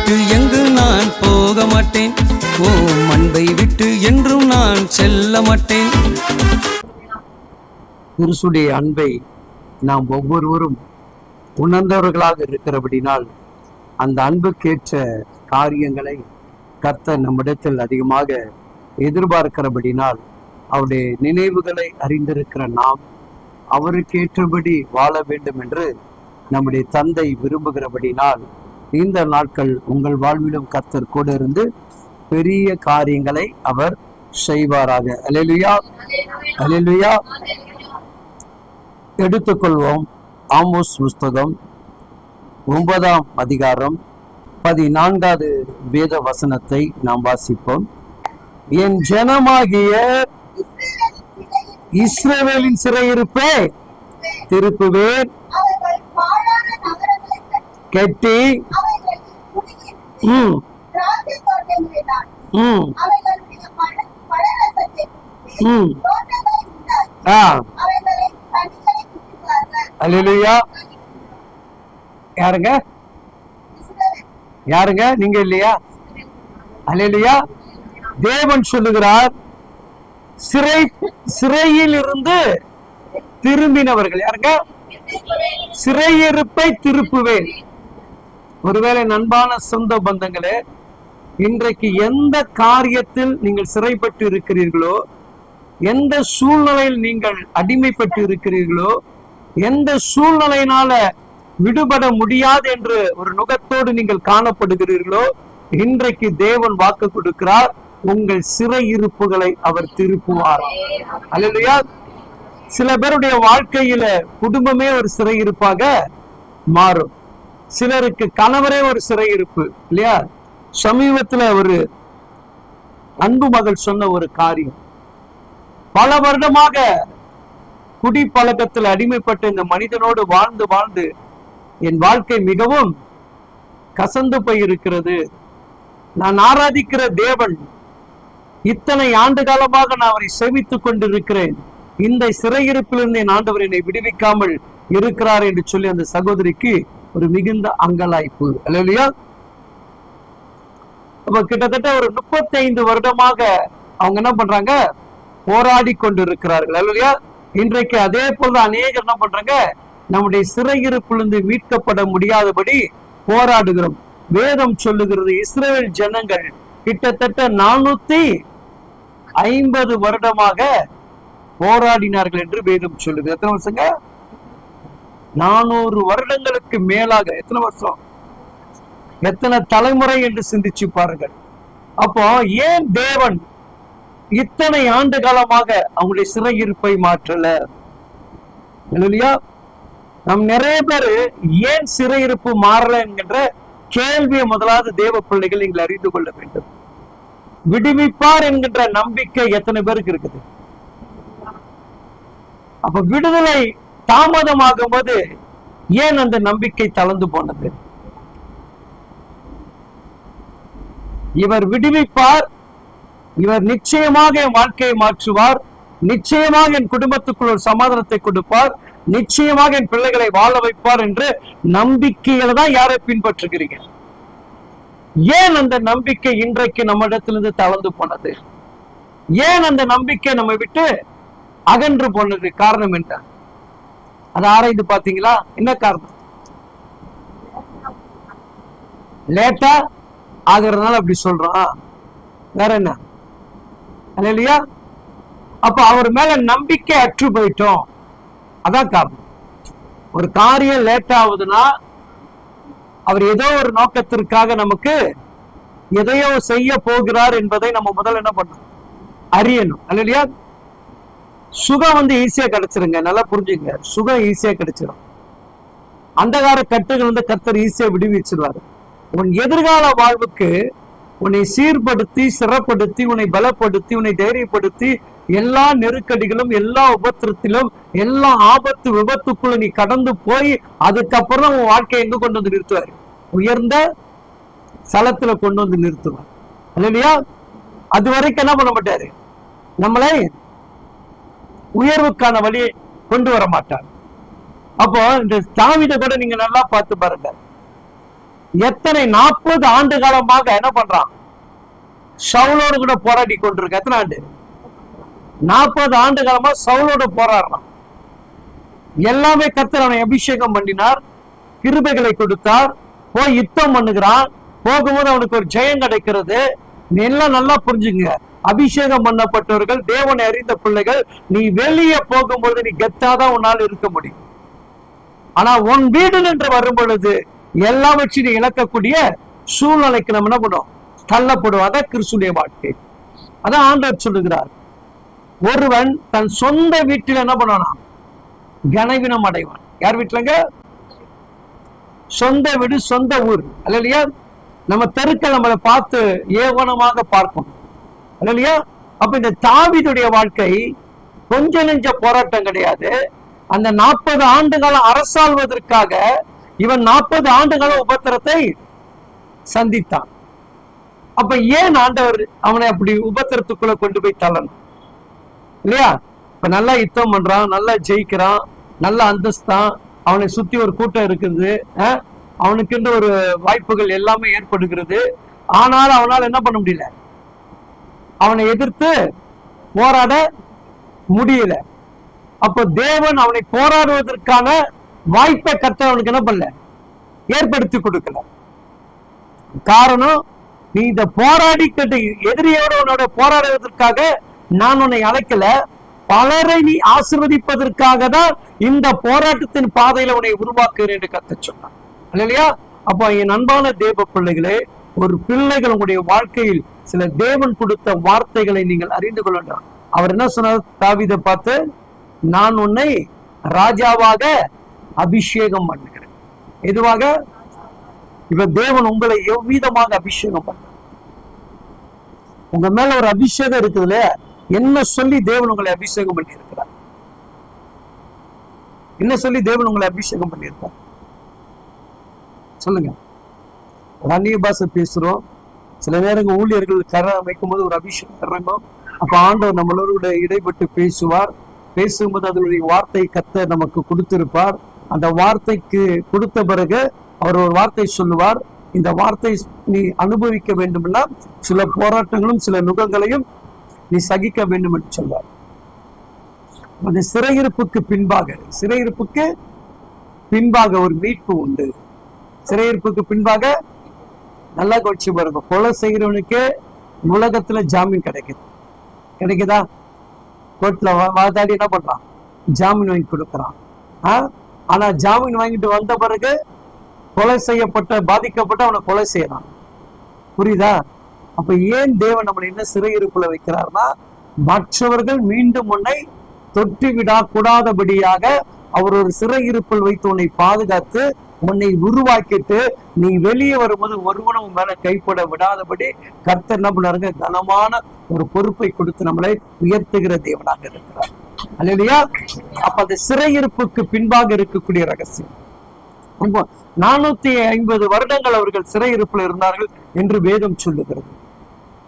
விட்டு எங்கு நான் போக மாட்டேன், ஓம் அன்பை விட்டு என்றும் நான் செல்ல மாட்டேன். கிறிஸ்துடைய அன்பை நாம் ஒவ்வொருவரும் உணர்ந்தவர்களாக இருக்கிறபடினால் அந்த அன்புக்கேற்ற காரியங்களை கர்த்தர் நம்மிடத்தில் அதிகமாக எதிர்பார்க்கிறபடினால் அவருடைய நினைவுகளை அறிந்திருக்கிற நாம் அவருக்கேற்றபடி வாழ வேண்டும் என்று நம்முடைய தந்தை விரும்புகிறபடினால் இந்த நாட்கள் உங்கள் வாழ்விலும் கர்த்தர் கூட இருந்து பெரிய காரியங்களை அவர் செய்வாராக. அல்லேலூயா, அல்லேலூயா. எடுத்துக்கொள்வோம் ஆமோஸ் புஸ்தகம் 9ஆம் அதிகாரம் 14வது வேத வசனத்தை நாம் வாசிப்போம். என் ஜனமாகிய இஸ்ரவேலின் சிறையிருப்பை திருப்புவேன், கட்டி அல்லேலூயா. யாருங்க யாருங்க நீங்க இல்லையா? அல்லேலூயா. தேவன் சொல்லுகிறார், சிறையில் இருந்து திரும்பினவர்கள் யாருங்க? சிறையிருப்பை திருப்புவேன். ஒருவேளை நண்பான சொந்த பந்தங்களே, இன்றைக்கு எந்த காரியத்தில் நீங்கள் சிறைப்பட்டு இருக்கிறீர்களோ, எந்த சூழ்நிலையில் நீங்கள் அடிமைப்பட்டு இருக்கிறீர்களோ, எந்த சூழ்நிலையினால விடுபட முடியாது என்று ஒரு நுகத்தோடு நீங்கள் காணப்படுகிறீர்களோ, இன்றைக்கு தேவன் வாக்கு கொடுக்கிறார், உங்கள் சிறையிருப்புகளை அவர் திருப்புவார். அல்லேலூயா. சில பேருடைய வாழ்க்கையில குடும்பமே ஒரு சிறையிருப்பாக மாறும். சிலருக்கு கணவரே ஒரு சிறையிருப்பு இல்லையா? சமீபத்துல ஒரு அன்பு மகள் சொன்ன ஒரு காரியம், பல வருடமாக குடிப்பழக்கத்தில் அடிமைப்பட்ட இந்த மனிதனோடு வாழ்ந்து வாழ்ந்து என் வாழ்க்கை மிகவும் கசந்து போயிருக்கிறது. நான் ஆராதிக்கிற தேவன் இத்தனை ஆண்டு காலமாக நான் அவரை சேவித்துக் கொண்டிருக்கிறேன், இந்த சிறையிருப்பிலிருந்து என் ஆண்டவர் என்னை விடுவிக்காமல் இருக்கிறார் என்று சொல்லி அந்த சகோதரிக்கு ஒரு மிகுந்த அங்கலாய்ப்பு. அல்லேலூயா. அப்ப கிட்டத்தட்ட ஒரு 35 வருடமாக அவங்க என்ன பண்றாங்க? போராடி கொண்டு இருக்கிறார்கள். அல்லேலூயா. இன்றைக்கு அதே போல அநேகர் என்ன பண்றாங்க? நம்முடைய சிறையிருப்பிலிருந்து மீட்கப்பட முடியாதபடி போராடுகிறோம். வேதம் சொல்லுகிறது, இஸ்ரவேல் ஜனங்கள் கிட்டத்தட்ட 450 வருடமாக போராடினார்கள் என்று வேதம் சொல்லுது. எத்தனை வருஷங்க? 400 வருடங்களுக்கு மேலாக. எத்தனை வருஷம்? எத்தனை தலைமுறை என்று சிந்திச்சு பாருங்கள். அப்போ ஏன் தேவன் இத்தனை ஆண்டு காலமாக அவங்களுடைய சிறையிருப்பை மாற்றல? இல்லையா? நம் நிறைய பேரு ஏன் சிறையிருப்பு மாறல என்கின்ற கேள்வியை முதலாவது தேவ பிள்ளைகள் நீங்கள் அறிந்து கொள்ள வேண்டும். விடுவிப்பார் என்கின்ற நம்பிக்கை எத்தனை பேருக்கு இருக்குது? அப்ப விடுதலை தாமதமாகும் போது ஏன் அந்த நம்பிக்கை தளர்ந்து போனது? இவர் விடுவிப்பார், இவர் நிச்சயமாக என் வாழ்க்கையை மாற்றுவார், நிச்சயமாக என் குடும்பத்துக்குள் ஒரு சமாதானத்தை கொடுப்பார், நிச்சயமாக என் பிள்ளைகளை வாழ வைப்பார் என்று நம்பிக்கையில தான் யாரை பின்பற்றுகிறீங்க? ஏன் அந்த நம்பிக்கை இன்றைக்கு நம்ம இடத்திலிருந்து தளர்ந்து போனது? ஏன் அந்த நம்பிக்கை நம்ம விட்டு அகன்று போனது? காரணம் என்ன? அதை ஆராய்ந்து பாத்தீங்களா? என்ன காரணம்? லேட்டா ஆகிறதுனால அப்படி சொல்றான், வேற என்ன? இல்லையா? அப்ப அவர் மேல நம்பிக்கை அற்று போயிட்டோம், அதான் காரணம். ஒரு காரியம் லேட் ஆகுதுன்னா அவர் ஏதோ ஒரு நோக்கத்திற்காக நமக்கு எதையோ செய்ய போகிறார் என்பதை நம்ம முதல்ல என்ன பண்ணணும்? அறியணும். இல்லையா? சுகம் ஈஸியா கிடைச்சிருங்க, நல்லா புரிஞ்சுங்க. சுகம் ஈஸியா கிடைச்சிடும். அந்தகார கட்டுகள் கர்த்தர் ஈஸியா விடுவிச்சிருவாரு. உன் எதிர்கால வாழ்வுக்கு உன்னை சீர்படுத்தி, சிறப்படுத்தி, உன்னை பலப்படுத்தி, உன்னை தைரியப்படுத்தி, எல்லா நெருக்கடிகளும், எல்லா உபத்திரத்திலும், எல்லா ஆபத்து விபத்துக்குள்ள நீ கடந்து போய் அதுக்கப்புறம் உன் வாழ்க்கையை எங்க கொண்டு வந்து நிறுத்துவாரு? உயர்ந்த ஸ்தலத்துல கொண்டு வந்து நிறுத்துவார். இல்லையா? அது வரைக்கும் என்ன பண்ண மாட்டாரு? நம்மளை உயர்வுக்கான வழியை கொண்டு வர மாட்டார். அப்போ இந்த தாவீதை கூட நீங்க நல்லா பார்த்து பாருங்க. எத்தனை 40 ஆண்டு காலமாக என்ன பண்றான்? சவுலோடு கூட போராடி கொண்டிருக்க. எத்தனை ஆண்டு? 40 ஆண்டு காலமா சவுலோடு போராடுறான். எல்லாமே கர்த்தர் அவனை அபிஷேகம் பண்ணினார், கிருபைகளை கொடுத்தார், போய் யுத்தம் பண்ணுகிறான். போகும்போது அவனுக்கு ஒரு ஜெயம் கிடைக்கிறது. எல்லாம் நல்லா புரிஞ்சுங்க. அபிஷேகம் பண்ணப்பட்டவர்கள், தேவனை அறிந்த பிள்ளைகள், நீ வெளியே போகும்போது நீ கெத்தாதான் உன்னால் இருக்க முடியும். ஆனா உன் வீடு என்று வரும் பொழுது எல்லாம் வச்சு நீ இழக்கக்கூடிய சூழ்நிலைக்கு நம்ம என்ன பண்ணுவோம்? தள்ளப்படுவோம். அதான் கிறிஸ்துடைய வாழ்க்கை. அதான் ஆண்டவர் சொல்லுகிறார், ஒருவன் தன் சொந்த வீட்டில் என்ன பண்ணுவானா? கனவீனம் அடைவான். யார் வீட்டுலங்க? சொந்த வீடு, சொந்த ஊர். அல்லையா? நம்ம தெருக்கள் நம்மளை பார்த்து ஏவனமாக பார்க்கும். இல்லையா? அப்ப இந்த தாவீதுடைய வாழ்க்கை கொஞ்ச நெஞ்ச போராட்டம் கிடையாது. அந்த 40 ஆண்டு காலம் அரசாள்வதற்காக இவன் 40 ஆண்டு கால உபத்திரத்தை சந்தித்தான். அப்ப ஏன் ஆண்டவர் அவனை அப்படி உபத்திரத்துக்குள்ள கொண்டு போய் தள்ளணும்? இல்லையா? இப்ப நல்லா யுத்தம் பண்றான், நல்லா ஜெயிக்கிறான், நல்ல அந்தஸ்தான், அவனை சுத்தி ஒரு கூட்டம் இருக்குது, அவனுக்கு ஒரு வாய்ப்புகள் எல்லாமே ஏற்படுகிறது. ஆனாலும் அவனால் என்ன பண்ண முடியல? அவனை எதிர்த்து போராட முடியல. அப்ப தேவன் அவனை போராடுவதற்கான வாய்ப்பை கர்த்தர் அவனுக்கு என்ன பண்ணல? ஏற்படுத்தி கொடுக்கல. காரணம், நீ இந்த போராடி எதிரியோடு உன்னோட போராடுவதற்காக நான் உன்னை அழைக்கல, பலரை நீ ஆசீர்வதிப்பதற்காக தான் இந்த போராட்டத்தின் பாதையில உன்னை உருவாக்குகிறேன் என்று கர்த்தர் சொன்னார். இல்லையா? அப்ப என் அன்பான தேவ பிள்ளைகளே, ஒரு பிள்ளைகள் உங்களுடைய வாழ்க்கையில் சில தேவன் கொடுத்த வார்த்தைகளை நீங்கள் அறிந்து கொள்ளணும். அவர் என்ன சொன்னார் தாவீதை பார்த்து? நான் உன்னை ராஜாவாக அபிஷேகம் பண்ணுகிறேன். எதுவாக? இப்ப தேவன் உங்களை எவ்விதமாக அபிஷேகம் பண்ண? உங்க மேல ஒரு அபிஷேகம் இருக்குது இல்லையா? என்ன சொல்லி தேவன் உங்களை அபிஷேகம் பண்ணி இருக்கிறார்? என்ன சொல்லி தேவன் உங்களை அபிஷேகம் பண்ணியிருக்கார்? சொல்லுங்க. அந்நிய பாஷை பேசுறோம், சில நேரங்கள் ஊழியர்கள் கரை வைக்கும் போது ஒரு அபிஷேகம் இறங்கும். அப்ப ஆண்டவர் நம்மளோட இடைப்பட்டு பேசுவார். பேசும்போது அதனுடைய வார்த்தை கர்த்தர் நமக்கு கொடுத்திருப்பார். அந்த வார்த்தைக்கு கொடுத்த பிறகு அவர் ஒரு வார்த்தை சொல்லுவார். இந்த வார்த்தை நீ அனுபவிக்க வேண்டும்னா சில போராட்டங்களும் சில நுகங்களையும் நீ சகிக்க வேண்டும் என்று சொல்வார். அந்த சிறையிருப்புக்கு பின்பாக ஒரு மீட்பு உண்டு. சிறையிருப்புக்கு பின்பாக நல்லா கட்சி பாருங்க. கொலை செய்கிறவனுக்கு உலகத்துல ஜாமீன் கிடைக்குதா? கோர்ட்ல வாதாடி என்ன பண்றான்? ஜாமீன் வாங்கி கொடுக்கறான். ஆனா ஜாமீன் வாங்கிட்டு வந்த பிறகு கொலை செய்யப்பட்ட பாதிக்கப்பட்ட அவனை கொலை செய்யறான். புரியுதா? அப்ப ஏன் தேவன் நம்மளை என்ன சிறையிருப்புல வைக்கிறார்னா, மற்றவர்கள் மீண்டும் உன்னை தொட்டு விடா கூடாதபடியாக அவர் ஒரு சிறையிருப்பில் வைத்து உன்னை பாதுகாத்து உன்னை உருவாக்கிட்டு நீ வெளியே வரும்போது ஒருவனும் மேல கைப்பட விடாதபடி கர்த்தர் என்ன பண்ணாருங்க? கனமான ஒரு பொறுப்பை கொடுத்து நம்மளை உயர்த்துகிற தேவனாக இருக்கிறார். அல்லையா? அப்ப அந்த சிறையிருப்புக்கு பின்பாக இருக்கக்கூடிய ரகசியம். 450 வருடங்கள் அவர்கள் சிறையிருப்புல இருந்தார்கள் என்று வேதம் சொல்லுகிறது.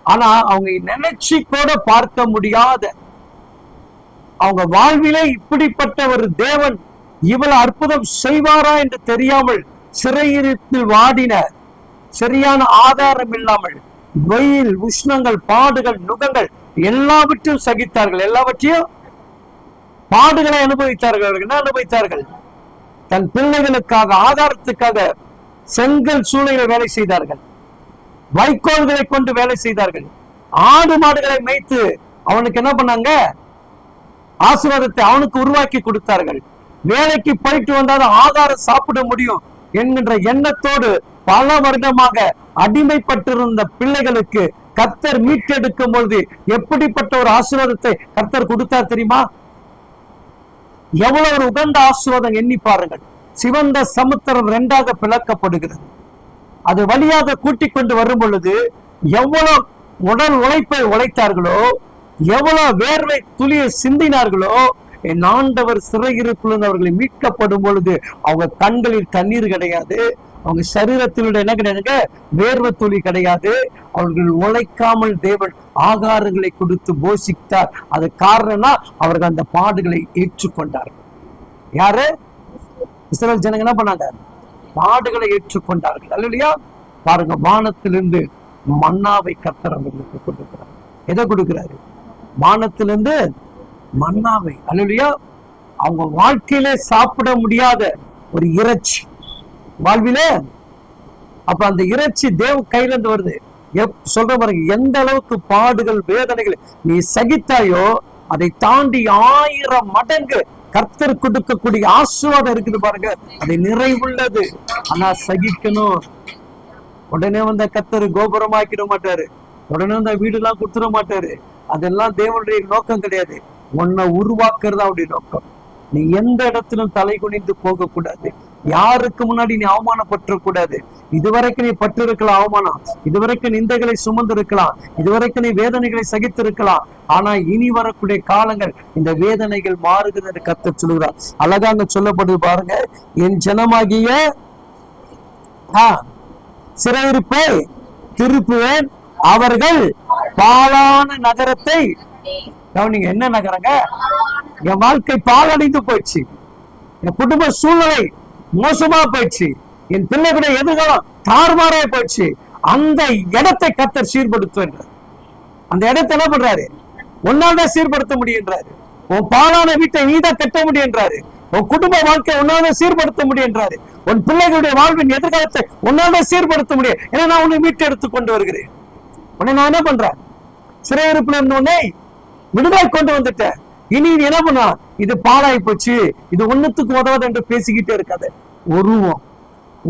ஆனா அவங்க நினைச்சு கூட பார்க்க முடியாத, அவங்க வாழ்விலே இப்படிப்பட்ட ஒரு தேவன் இவ்வளவு அற்புதம் செய்வாரா என்று தெரியாமல் சிறையிருப்பில் வாடின, சரியான ஆதாரம் இல்லாமல் வெயில், உஷ்ணங்கள், பாடுகள், நுகங்கள் எல்லாவற்றையும் சகித்தார்கள். எல்லாவற்றையும் பாடுகளை அனுபவித்தார்கள். என்ன அனுபவித்தார்கள்? தன் பிள்ளைகளுக்காக, ஆதாரத்துக்காக செங்கல் சூளையில வேலை செய்தார்கள். வைக்கோல்களை கொண்டு வேலை செய்தார்கள். ஆடு மாடுகளை மேய்த்து அவனுக்கு என்ன பண்ணாங்க? ஆசீர்வாதத்தை அவனுக்கு உருவாக்கி கொடுத்தார்கள். வேலைக்கு போயிட்டு வந்தாலும் ஆகாரம் சாப்பிட முடியும் என்கின்ற எண்ணத்தோடு பல வருடமாக அடிமைப்பட்டிருந்த பிள்ளைகளுக்கு கர்த்தர் மீட்டெடுக்கும் பொழுது எப்படிப்பட்ட ஒரு ஆசீர்வாதத்தை கர்த்தர் கொடுத்தார் தெரியுமா? எவ்வளவு ஒரு உகந்த ஆசீர்வாதம் எண்ணி பாருங்கள். சிவந்த சமுத்திரம் 2ஆக பிளக்கப்படுகிறது. அது வழியாக கூட்டிக் கொண்டு வரும் பொழுது எவ்வளவு உடல் உழைப்பை உழைத்தார்களோ, எவ்வளவு வேர்வை துளியை சிந்தினார்களோ, என் ஆண்டவர் சிறையிருப்பிலிருந்து அவர்களை மீட்கப்படும் பொழுது அவங்க கண்களில் தண்ணீர் கிடையாது, அவங்க சரீரத்தினுடைய என்ன கிடையாது? வேர்வை துளி கிடையாது. அவர்கள் உழைக்காமல் தேவன் ஆகாரங்களை கொடுத்து போஷித்தார். அது காரணம்னா அவர்கள் அந்த பாடுகளை ஏற்றுக்கொண்டார்கள். யாரு? இஸ்ரவேல் ஜனங்க என்ன பண்ணாங்க? பாடுகளை ஏற்றுக்கொண்டார்கள். அல்லையா? பாருங்க, வானத்திலிருந்து மன்னாவை கர்த்தர் அவர்களுக்கு கொடுக்கிறார். எதை கொடுக்கிறாரு? வானத்திலிருந்து மன்னாவை. அல்லையா? அவங்க வாழ்க்கையிலே சாப்பிட முடியாத ஒரு இறைச்சி வாழ்விலே. அப்ப அந்த இறைச்சி தேவ கையில இருந்து வருது. சொல்ற பாருங்க, எந்த அளவுக்கு பாடுகள் வேதனைகள் நீ சகித்தாயோ அதை தாண்டி 1000 மடங்கு கர்த்தர் கொடுக்கக்கூடிய ஆசீர்வாதம் இருக்குது பாருங்க. அது நிறைவுள்ளது. ஆனா சகிக்கணும். உடனே வந்த கர்த்தர் கோபுரமாக்கிட மாட்டாரு. உடனே வந்த வீடு எல்லாம் கொடுத்துட மாட்டாரு. அதெல்லாம் தேவனுடைய நோக்கம் கிடையாது. உன்னை உருவாக்குறது அவருடைய நோக்கம். நீ எந்த இடத்திலும் தலை குனிந்து போக கூடாது. யாருக்கு முன்னாடி நீ அவமானப்பற்றக்கூடாது. இதுவரைக்கும் நீ பட்டு இருக்கலாம் அவமானம், இதுவரைக்கும் நிந்தைகளை சுமந்து இருக்கலாம், இதுவரைக்கும் நீ வேதனைகளை சகித்து இருக்கலாம். ஆனா இனி வரக்கூடிய காலங்கள் இந்த வேதனைகள் மாறுகிறது கர்த்தர் சொல்லுகிறார். அழகாக சொல்லப்படுது பாருங்க, என் ஜனமாகிய சிறையிருப்பை திருப்புவேன், அவர்கள் பாழான நகரத்தை. கவனிங்க, என்ன நகரங்க? என் வாழ்க்கை பாழடைந்து போயிடுச்சு, என் குடும்ப சூழ்நிலை மோசமா போயிடுச்சு, என் பிள்ளைகளுடைய எதிர்காலம் தாறுமாறா போயிடுச்சு, அந்த இடத்தை கர்த்தர் சீர்படுத்துவார். அந்த இடத்தை என்ன பண்றாரு? ஒன்னால்தான் சீர்படுத்த முடியுன்றாரு. உன் பாழான வீட்டை நீதான் கட்ட முடியுன்றாரு. உன் குடும்ப வாழ்க்கை ஒன்னால்தான் சீர்படுத்த முடியுன்றாரு. உன் பிள்ளைகளுடைய வாழ்வின் எதிர்காலத்தை ஒன்னால்தான் சீர்படுத்த முடியும். ஏன்னா நான் உன்னை மீட்டு எடுத்து கொண்டு வருகிறேன். உன்னை நான் என்ன பண்றேன்? சிறையிருப்புல இருந்தோடனே விடுதலை கொண்டு வந்துட்டேன். இனி இது என்ன பண்ணா? இது பாழாய் போச்சு, இது ஒண்ணுத்துக்கு உதவாது என்று பேசிக்கிட்டே இருக்காது.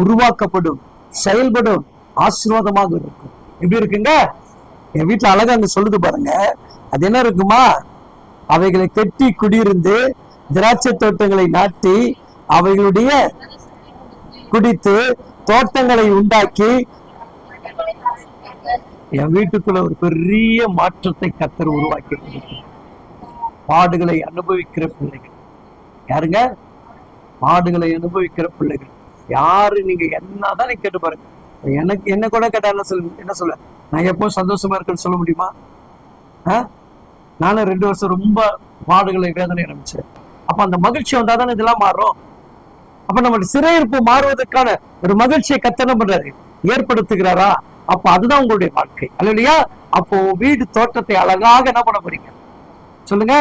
உருவாக்கப்படும், செயல்படும், ஆசீர்வாதமாக இருக்கும். எப்படி இருக்குங்க? என் வீட்டுல அழகா அங்க சொல்லுது பாருங்க. அது என்ன இருக்குமா? அவைகளை கட்டி குடியிருந்து திராட்சை தோட்டங்களை நாட்டி அவைகளுடைய குடித்து தோட்டங்களை உண்டாக்கி. என் வீட்டுக்குள்ள ஒரு பெரிய மாற்றத்தை கர்த்தர் உருவாக்கி கொடுக்கிறார். பாடுகளை அனுபவிக்கிற பிள்ளைகள் யாருங்க? பாடுகளை அனுபவிக்கிற பிள்ளைகள் யாரு? நீங்க என்னதான் நீங்க கேட்டு பாருங்க. எனக்கு என்ன கூட கேட்டா என்ன சொல்ல? நான் எப்பவும் சந்தோஷமா இருக்குன்னு சொல்ல முடியுமா? நானும் 2 வருஷம் ரொம்ப பாடுகளை வேதனை ஆரம்பிச்சேன். அப்ப அந்த மகிழ்ச்சி வந்தாதானே இதெல்லாம் மாறும். அப்ப நம்ம சிறையிருப்பு மாறுவதற்கான ஒரு மகிழ்ச்சியை கர்த்தர் என்ன பண்றாரு? ஏற்படுத்துகிறாரா? அப்ப அதுதான் உங்களுடைய வாழ்க்கை. அல்லையா? அப்போ வீடு தோட்டத்தை அழகாக என்ன பண்ண போறீங்க சொல்லுங்க?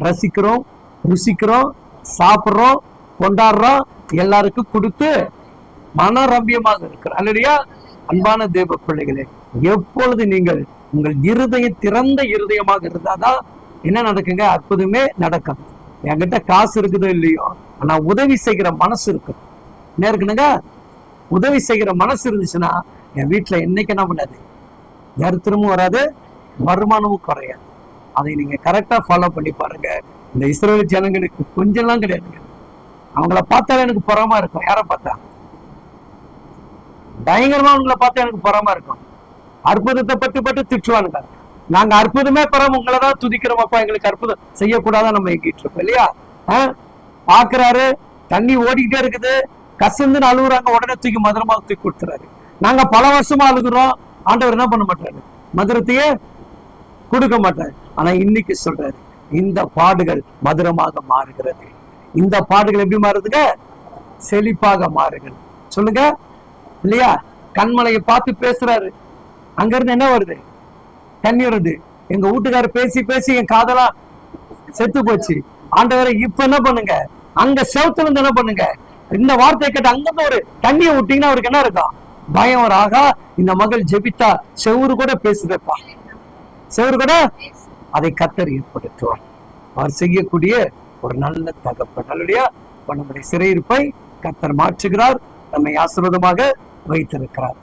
ரசிக்கிறோம், ருசிக்கிறோம், சாப்பிடுறோம், கொண்டாடுறோம், எல்லாருக்கும் கொடுத்து மனரம்பியமாக இருக்கிறோம். அல்லையா? அன்பான தேவ பிள்ளைகளே, எப்பொழுது நீங்கள் உங்கள் இருதயம் திறந்த இருதயமாக இருந்தாதான் என்ன நடக்குங்க? அற்புதமே நடக்கும். என்கிட்ட காசு இருக்குதோ இல்லையோ, ஆனா உதவி செய்கிற மனசு இருக்கும். என்ன இருக்குனுங்க? உதவி செய்கிற மனசு இருந்துச்சுன்னா என் வீட்டுல என்னைக்கு என்ன பண்ணாது? தரித்திரமும் வராது, வருமானமும் குறையாது. அதை நீங்க கரெக்டா ஃபாலோ பண்ணி பாருங்க. இந்த இஸ்ரவேல் ஜனங்களுக்கு கொஞ்சம்லாம் கிடையாதுங்க. அவங்கள பார்த்தாலே எனக்கு பொறாம இருக்கும். யாரை பார்த்தா? பயங்கரமா அவங்களை பார்த்தா எனக்கு பொறாம இருக்கும். அற்புதத்தை பட்டு திட்டுவானுங்க. நாங்க அற்புதமே பெறாம உங்களதான் துதிக்கிறோம். அப்பா எங்களுக்கு அற்புதம் செய்யக்கூடாதான் நம்ம எங்கிட்டு இருக்கோம் இல்லையா? பாக்குறாரு, தண்ணி ஓடிக்கிட்டே இருக்குது, கசந்துன்னு அழுகுறாங்க, உடனே தூக்கி மதுரமாக தூக்கி கொடுத்துறாரு. நாங்க பல வருஷமா அழுகுறோம், ஆண்டவர் என்ன பண்ண மாட்டாரு? மதுரத்தையே கொடுக்க மாட்டாரு. ஆனா இன்னைக்கு சொல்றாரு, இந்த பாடுகள் மதுரமாக மாறுகிறது. இந்த பாடுகள் எப்படி மாறுதுங்க? செழிப்பாக மாறுகிறது. சொல்லுங்க இல்லையா? கண்மலையை பார்த்து பேசுறாரு, அங்க இருந்து என்ன வருது? தண்ணி வருது. எங்க வீட்டுக்காரர் பேசி பேசி என் காதலா செத்து போச்சு. ஆண்டவரை இப்ப என்ன பண்ணுங்க? அங்க செவத்துல இருந்து என்ன பண்ணுங்க? இந்த வார்த்தையை கேட்டு அங்கிருந்து ஒரு தண்ணியை விட்டீங்கன்னா அவருக்கு என்ன இருக்கும்? பயம் ஒரு ஆகா, இந்த மகள் ஜெபித்தா செவுரு கூட பேசுதப்பா, செவுரு கூட. அதை கர்த்தர் ஏற்படுத்துவார். அவர் செய்யக்கூடிய ஒரு நல்ல தகப்பன். நல்லபடியா நம்முடைய சிறையிருப்பை கர்த்தர் மாற்றுகிறார், நம்மை ஆசீர்வாதமாக வைத்திருக்கிறார்.